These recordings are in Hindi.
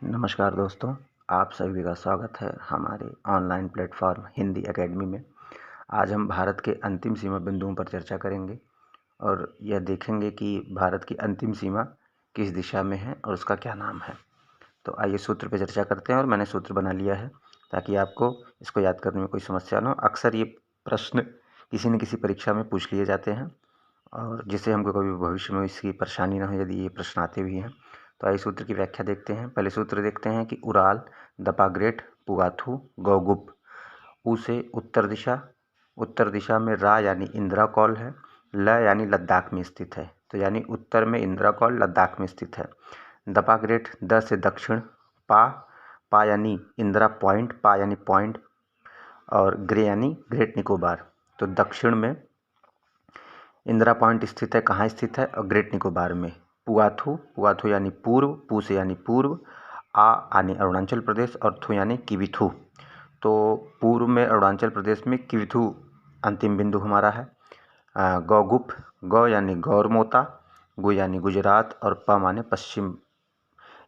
नमस्कार दोस्तों, आप सभी का स्वागत है हमारे ऑनलाइन प्लेटफॉर्म हिंदी एकेडमी में। आज हम भारत के अंतिम सीमा बिंदुओं पर चर्चा करेंगे और यह देखेंगे कि भारत की अंतिम सीमा किस दिशा में है और उसका क्या नाम है। तो आइए सूत्र पर चर्चा करते हैं और मैंने सूत्र बना लिया है ताकि आपको इसको याद करने में कोई समस्या ना हो। अक्सर ये प्रश्न किसी न किसी परीक्षा में पूछ लिए जाते हैं और जिससे हमको कभी भविष्य में इसकी परेशानी ना हो यदि ये प्रश्न आते भी हैं। तो आइए सूत्र की व्याख्या देखते हैं। पहले सूत्र देखते हैं कि उराल, दपाग्रेट, पुगाथू, गौगुप। उ से उत्तर दिशा में रा यानी इंदिरा कौल है, ल यानी लद्दाख में स्थित है। तो यानी उत्तर में इंदिरा कौल लद्दाख में स्थित है। दपाग्रेट द से दक्षिण, पा यानी इंदिरा पॉइंट, पा यानी पॉइंट, और ग्रे यानी ग्रेट निकोबार। तो दक्षिण में इंदिरा पॉइंट स्थित है। कहाँ स्थित है? और ग्रेट निकोबार में। पुगाथू यानी पूर्व, पू से यानी पूर्व, आ यानी अरुणाचल प्रदेश और थू यानी किविथू। तो पूर्व में अरुणाचल प्रदेश में किविथू अंतिम बिंदु हमारा है। गौगुप, गौ यानी गौरमोता, गु यानी गुजरात और प माने पश्चिम,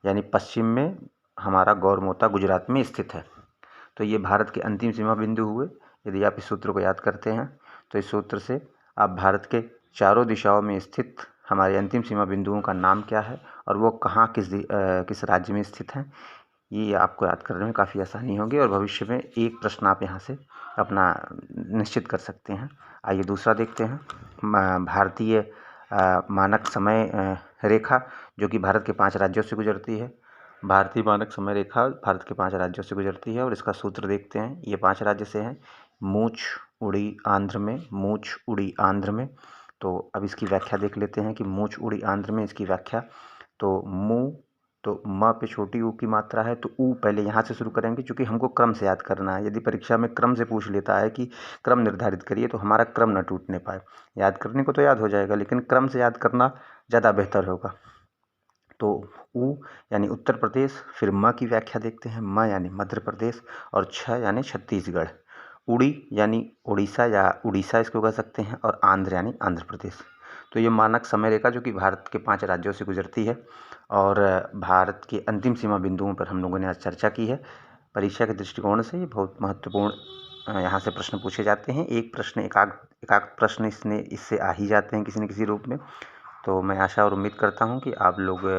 यानी पश्चिम में हमारा गौरमोता गुजरात में स्थित है। तो ये भारत के अंतिम सीमा बिंदु हुए। यदि आप इस सूत्र को याद करते हैं तो इस सूत्र से आप भारत के चारों दिशाओं में स्थित हमारे अंतिम सीमा बिंदुओं का नाम क्या है और वो कहाँ किस राज्य में स्थित हैं, ये आपको याद करने में काफ़ी आसानी होगी और भविष्य में एक प्रश्न आप यहाँ से अपना निश्चित कर सकते हैं। आइए दूसरा देखते हैं। भारतीय मानक समय रेखा जो कि भारत के 5 राज्यों से गुजरती है। भारतीय मानक समय रेखा भारत के 5 राज्यों से गुजरती है और इसका सूत्र देखते हैं। ये 5 राज्य से हैं। मूछ उड़ी आंध्र में। तो अब इसकी व्याख्या देख लेते हैं कि मूछ उड़ी आंध्र में इसकी व्याख्या। तो म पे छोटी ऊ की मात्रा है तो ऊ पहले यहाँ से शुरू करेंगे क्योंकि हमको क्रम से याद करना है। यदि परीक्षा में क्रम से पूछ लेता है कि क्रम निर्धारित करिए तो हमारा क्रम न टूटने पाए। याद करने को तो याद हो जाएगा लेकिन क्रम से याद करना ज़्यादा बेहतर होगा। तो ऊ यानी उत्तर प्रदेश, फिर म की व्याख्या देखते हैं। म यानी मध्य प्रदेश और छ यानी छत्तीसगढ़। उड़ी यानी उड़ीसा या उड़ीसा इसको कह सकते हैं और आंध्र यानी आंध्र प्रदेश। तो ये मानक समय रेखा जो कि भारत के 5 राज्यों से गुजरती है और भारत के अंतिम सीमा बिंदुओं पर हम लोगों ने आज चर्चा की है। परीक्षा के दृष्टिकोण से ये बहुत महत्वपूर्ण यहाँ से प्रश्न पूछे जाते हैं। एक प्रश्न एकाक प्रश्न इससे आ ही जाते हैं किसी न किसी रूप में। तो मैं आशा और उम्मीद करता हूँ कि आप लोग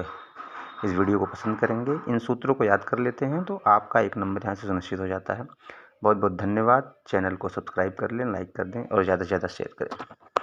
इस वीडियो को पसंद करेंगे। इन सूत्रों को याद कर लेते हैं तो आपका 1 नंबर यहाँ से सुनिश्चित हो जाता है। बहुत बहुत धन्यवाद। चैनल को सब्सक्राइब कर लें, लाइक कर दें और ज़्यादा से ज़्यादा शेयर करें।